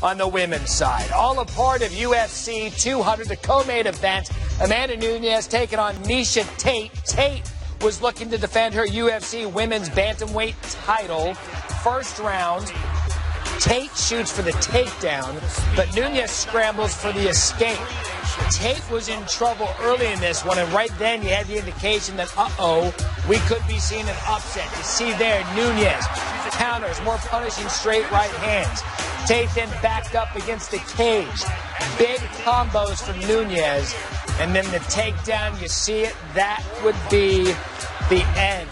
on the women's side. All a part of UFC 200, the co-main event. Amanda Nunes taking on Miesha Tate. Tate was looking to defend her UFC women's bantamweight title. First round, Tate shoots for the takedown, but Nunes scrambles for the escape. Tate was in trouble early in this one, and right then you had the indication that, we could be seeing an upset. You see there, Nunes counters, more punishing straight right hands. Tate then backed up against the cage. Big combos from Nunes, and then the takedown, you see it, that would be the end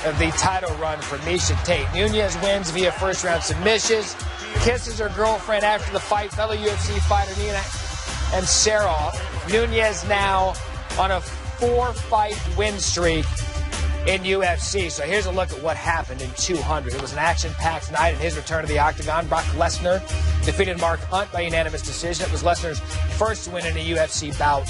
of the title run for Miesha Tate. Nunes wins via first-round submissions, kisses her girlfriend after the fight, fellow UFC fighter Nina and Sarah. Nunes now on a 4-fight win streak in UFC. So here's a look at what happened in 200. It was an action-packed night in his return to the octagon. Brock Lesnar defeated Mark Hunt by unanimous decision. It was Lesnar's first win in a UFC bout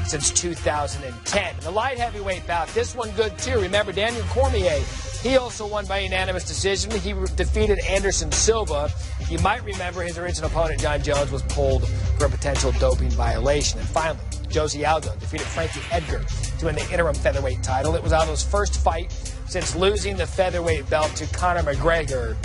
since 2010. The light heavyweight bout, this one good too. Remember, Daniel Cormier, he also won by unanimous decision. He defeated Anderson Silva. You might remember his original opponent, John Jones, was pulled for a potential doping violation. And finally, Jose Aldo defeated Frankie Edgar to win the interim featherweight title. It was Aldo's first fight since losing the featherweight belt to Conor McGregor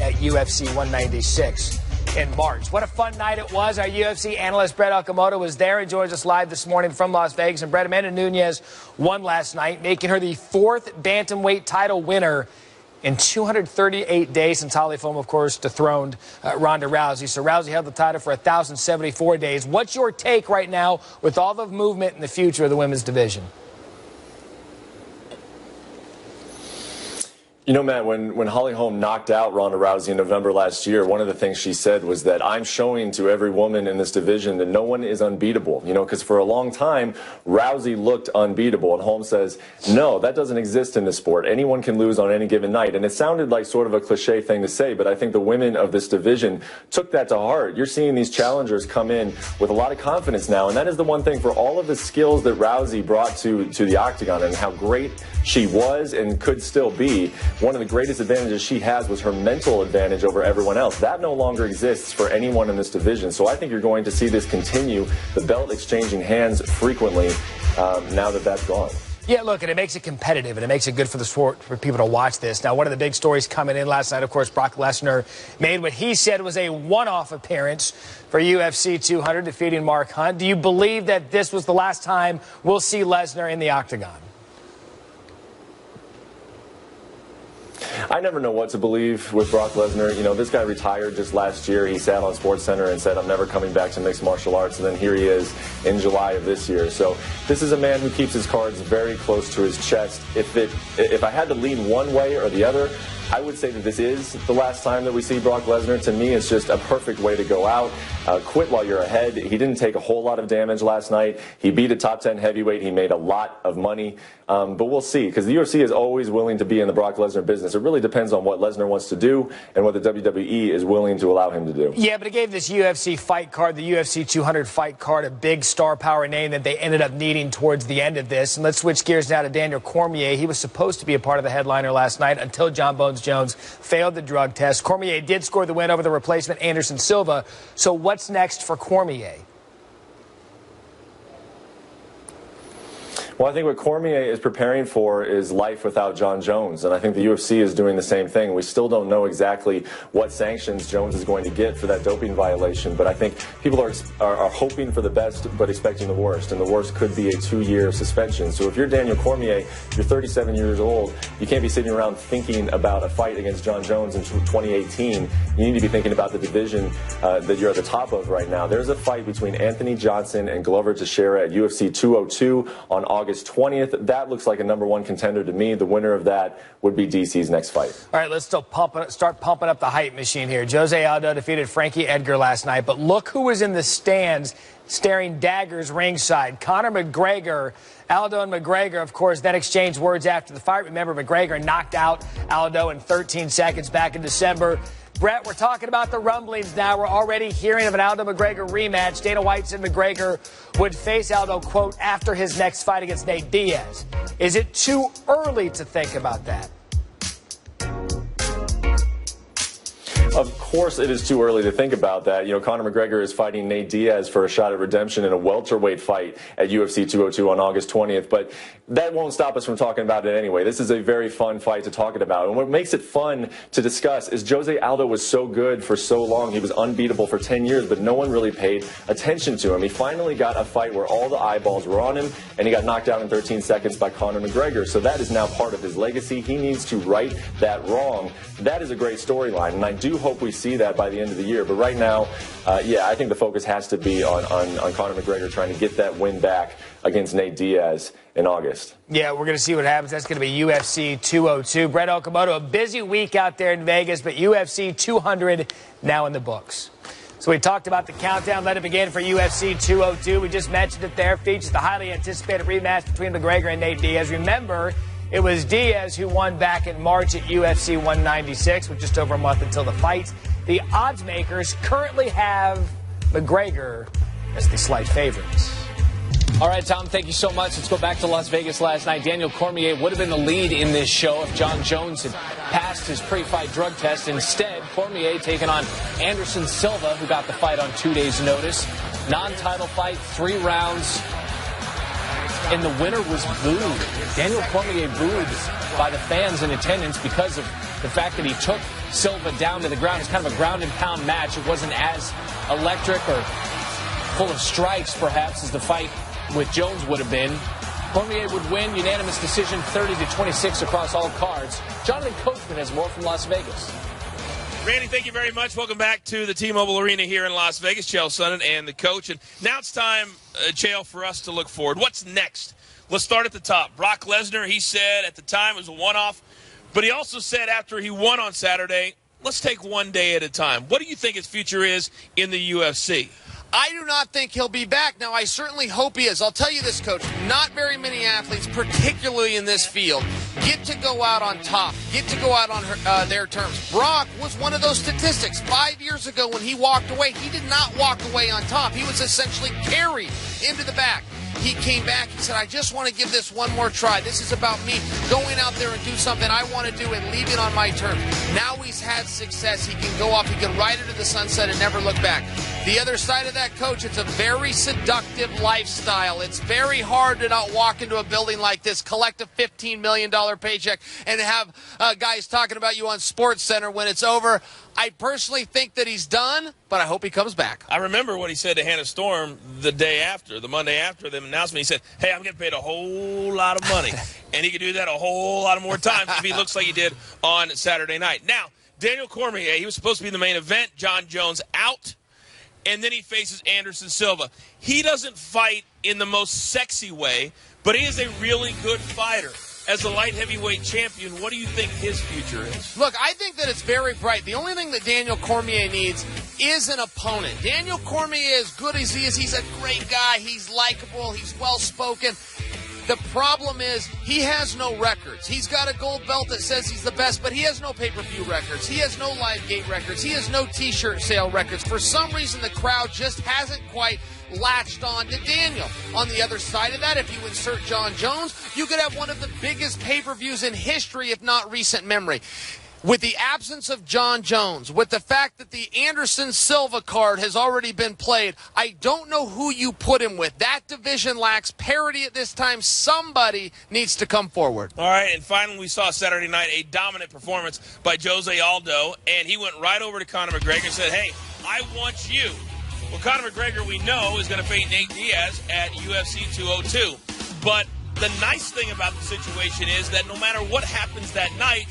at UFC 196 in March. What a fun night it was. Our UFC analyst Brett Okamoto was there and joins us live this morning from Las Vegas. And Brett, Amanda Nunes won last night, making her the 4th bantamweight title winner in 238 days since Holly Holm, of course, dethroned Ronda Rousey. So Rousey held the title for 1,074 days. What's your take right now with all the movement in the future of the women's division? You know, Matt, when Holly Holm knocked out Ronda Rousey in November last year, one of the things she said was that I'm showing to every woman in this division that no one is unbeatable. You know, because for a long time, Rousey looked unbeatable. And Holm says, no, that doesn't exist in this sport. Anyone can lose on any given night. And it sounded like sort of a cliche thing to say, but I think the women of this division took that to heart. You're seeing these challengers come in with a lot of confidence now. And that is the one thing for all of the skills that Rousey brought to the octagon and how great she was and could still be. One of the greatest advantages she has was her mental advantage over everyone else. That no longer exists for anyone in this division. So I think you're going to see this continue, the belt exchanging hands frequently now that that's gone. Yeah, look, and it makes it competitive, and it makes it good for the sport for people to watch this. Now, one of the big stories coming in last night, of course, Brock Lesnar made what he said was a one-off appearance for UFC 200, defeating Mark Hunt. Do you believe that this was the last time we'll see Lesnar in the octagon? I never know what to believe with Brock Lesnar. You know, this guy retired just last year. He sat on SportsCenter and said, I'm never coming back to mixed martial arts. And then here he is in July of this year. So this is a man who keeps his cards very close to his chest. If I had to lean one way or the other, I would say that this is the last time that we see Brock Lesnar. To me, it's just a perfect way to go out. Quit while you're ahead. He didn't take a whole lot of damage last night. He beat a top 10 heavyweight. He made a lot of money. But we'll see, because the UFC is always willing to be in the Brock Lesnar business. It really depends on what Lesnar wants to do and what the WWE is willing to allow him to do. Yeah, but it gave this UFC fight card, the UFC 200 fight card, a big star power name that they ended up needing towards the end of this. And let's switch gears now to Daniel Cormier. He was supposed to be a part of the headliner last night until John Bones Jones failed the drug test. Cormier did score the win over the replacement Anderson Silva. So what's next for Cormier? Well, I think what Cormier is preparing for is life without John Jones, and I think the UFC is doing the same thing. We still don't know exactly what sanctions Jones is going to get for that doping violation, but I think people are hoping for the best but expecting the worst, and the worst could be a 2-year suspension. So if you're Daniel Cormier, you're 37 years old, you can't be sitting around thinking about a fight against John Jones in 2018. You need to be thinking about the division that you're at the top of right now. There's a fight between Anthony Johnson and Glover Teixeira at UFC 202 on August 20th. That looks like a #1 contender to me. The winner of that would be DC's next fight. All right, let's start pumping up the hype machine here. Jose Aldo defeated Frankie Edgar last night, but look who was in the stands staring daggers ringside. Conor McGregor. Aldo and McGregor, of course, then exchanged words after the fight. Remember, McGregor knocked out Aldo in 13 seconds back in December. Brett, we're talking about the rumblings now. We're already hearing of an Aldo-McGregor rematch. Dana White said McGregor would face Aldo, quote, after his next fight against Nate Diaz. Is it too early to think about that? Of course it is too early to think about that. You know, Conor McGregor is fighting Nate Diaz for a shot at redemption in a welterweight fight at UFC 202 on August 20th, but that won't stop us from talking about it anyway. This is a very fun fight to talk about, and what makes it fun to discuss is Jose Aldo was so good for so long. He was unbeatable for 10 years, but no one really paid attention to him. He finally got a fight where all the eyeballs were on him, and he got knocked out in 13 seconds by Conor McGregor, so that is now part of his legacy. He needs to right that wrong. That is a great storyline, and I do hope we see that by the end of the year. But right now, yeah, I think the focus has to be on Conor McGregor trying to get that win back against Nate Diaz in August. Yeah, we're going to see what happens. That's going to be UFC 202. Brett Okamoto, a busy week out there in Vegas, but UFC 200 now in the books. So we talked about the countdown. Let it begin for UFC 202. We just mentioned it there. Features the highly anticipated rematch between McGregor and Nate Diaz. Remember, it was Diaz who won back in March at UFC 196 with just over a month until the fight. The odds makers currently have McGregor as the slight favorites. All right, Tom, thank you so much. Let's go back to Las Vegas last night. Daniel Cormier would have been the lead in this show if John Jones had passed his pre-fight drug test. Instead, Cormier taking on Anderson Silva, who got the fight on 2 days' notice. Non-title fight, 3 rounds, and the winner was booed. Daniel Cormier booed by the fans in attendance because of the fact that he took Silva down to the ground. It's kind of a ground-and-pound match. It wasn't as electric or full of strikes, perhaps, as the fight with Jones would have been. Cormier would win, unanimous decision, 30-26 across all cards. Jonathan Coachman has more from Las Vegas. Randy, thank you very much. Welcome back to the T-Mobile Arena here in Las Vegas. Chael Sonnen and the coach. And now it's time, Chael, for us to look forward. What's next? Let's start at the top. Brock Lesnar, he said at the time it was a one-off, but he also said after he won on Saturday, let's take one day at a time. What do you think his future is in the UFC? I do not think he'll be back. Now, I certainly hope he is. I'll tell you this, Coach. Not very many athletes, particularly in this field, get to go out on top, get to go out on their terms. Brock was one of those statistics. 5 years ago when he walked away, he did not walk away on top. He was essentially carried into the back. He came back. He said, I just want to give this one more try. This is about me going out there and do something I want to do and leave it on my terms. Now he's had success. He can go off. He can ride into the sunset and never look back. The other side of that, Coach, it's a very seductive lifestyle. It's very hard to not walk into a building like this, collect a $15 million paycheck, and have guys talking about you on SportsCenter when it's over. I personally think that he's done, but I hope he comes back. I remember what he said to Hannah Storm the day after, the Monday after the announcement. He said, hey, I'm getting paid a whole lot of money. And he could do that a whole lot of more times if he looks like he did on Saturday night. Now, Daniel Cormier, he was supposed to be in the main event. John Jones out. And then he faces Anderson Silva. He doesn't fight in the most sexy way, but he is a really good fighter. As the light heavyweight champion, what do you think his future is? Look, I think that it's very bright. The only thing that Daniel Cormier needs is an opponent. Daniel Cormier, as good as he is, he's a great guy. He's likable. He's well-spoken. The problem is he has no records. He's got a gold belt that says he's the best, but he has no pay-per-view records. He has no live gate records. He has no T-shirt sale records. For some reason, the crowd just hasn't quite latched on to Daniel. On the other side of that, if you insert John Jones, you could have one of the biggest pay-per-views in history, if not recent memory. With the absence of John Jones, with the fact that the Anderson Silva card has already been played, I don't know who you put him with. That division lacks parity at this time. Somebody needs to come forward. All right, and finally we saw Saturday night a dominant performance by Jose Aldo, and he went right over to Conor McGregor and said, hey, I want you. Well, Conor McGregor, we know, is going to fight Nate Diaz at UFC 202. But the nice thing about the situation is that no matter what happens that night,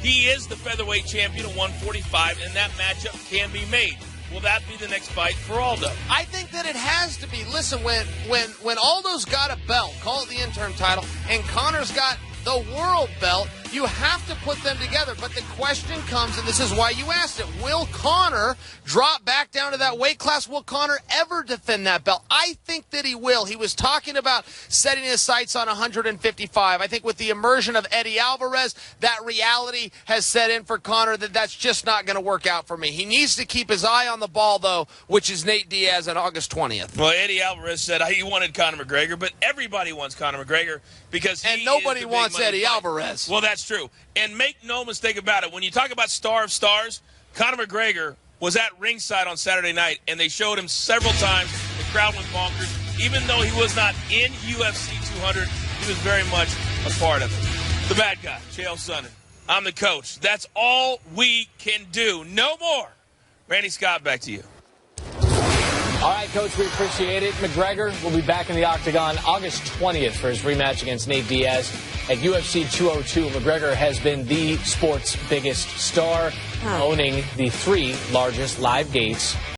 he is the featherweight champion at 145, and that matchup can be made. Will that be the next fight for Aldo? I think that it has to be. Listen, when Aldo's got a belt, call it the interim title, and Conor's got the world belt, you have to put them together. But the question comes, and this is why you asked it, will Conor drop back down to that weight class? Will Conor ever defend that belt? I think that he will. He was talking about setting his sights on 155. I think with the immersion of Eddie Alvarez, that reality has set in for Conor that that's just not going to work out for me. He needs to keep his eye on the ball, though, which is Nate Diaz on August 20th. Well, Eddie Alvarez said he wanted Conor McGregor, but everybody wants Conor McGregor because he nobody is the wants big money Eddie fight. Alvarez. Well, that's true. And make no mistake about it, when you talk about star of stars, Conor McGregor was at ringside on Saturday night, and they showed him several times. The crowd went bonkers. Even though he was not in UFC 200, he was very much a part of it. The bad guy, Chael Sonnen. I'm the coach. That's all we can do. No more. Randy Scott, back to you. All right, Coach, we appreciate it. McGregor will be back in the octagon August 20th for his rematch against Nate Diaz at UFC 202. McGregor has been the sport's biggest star, owning the 3 largest live gates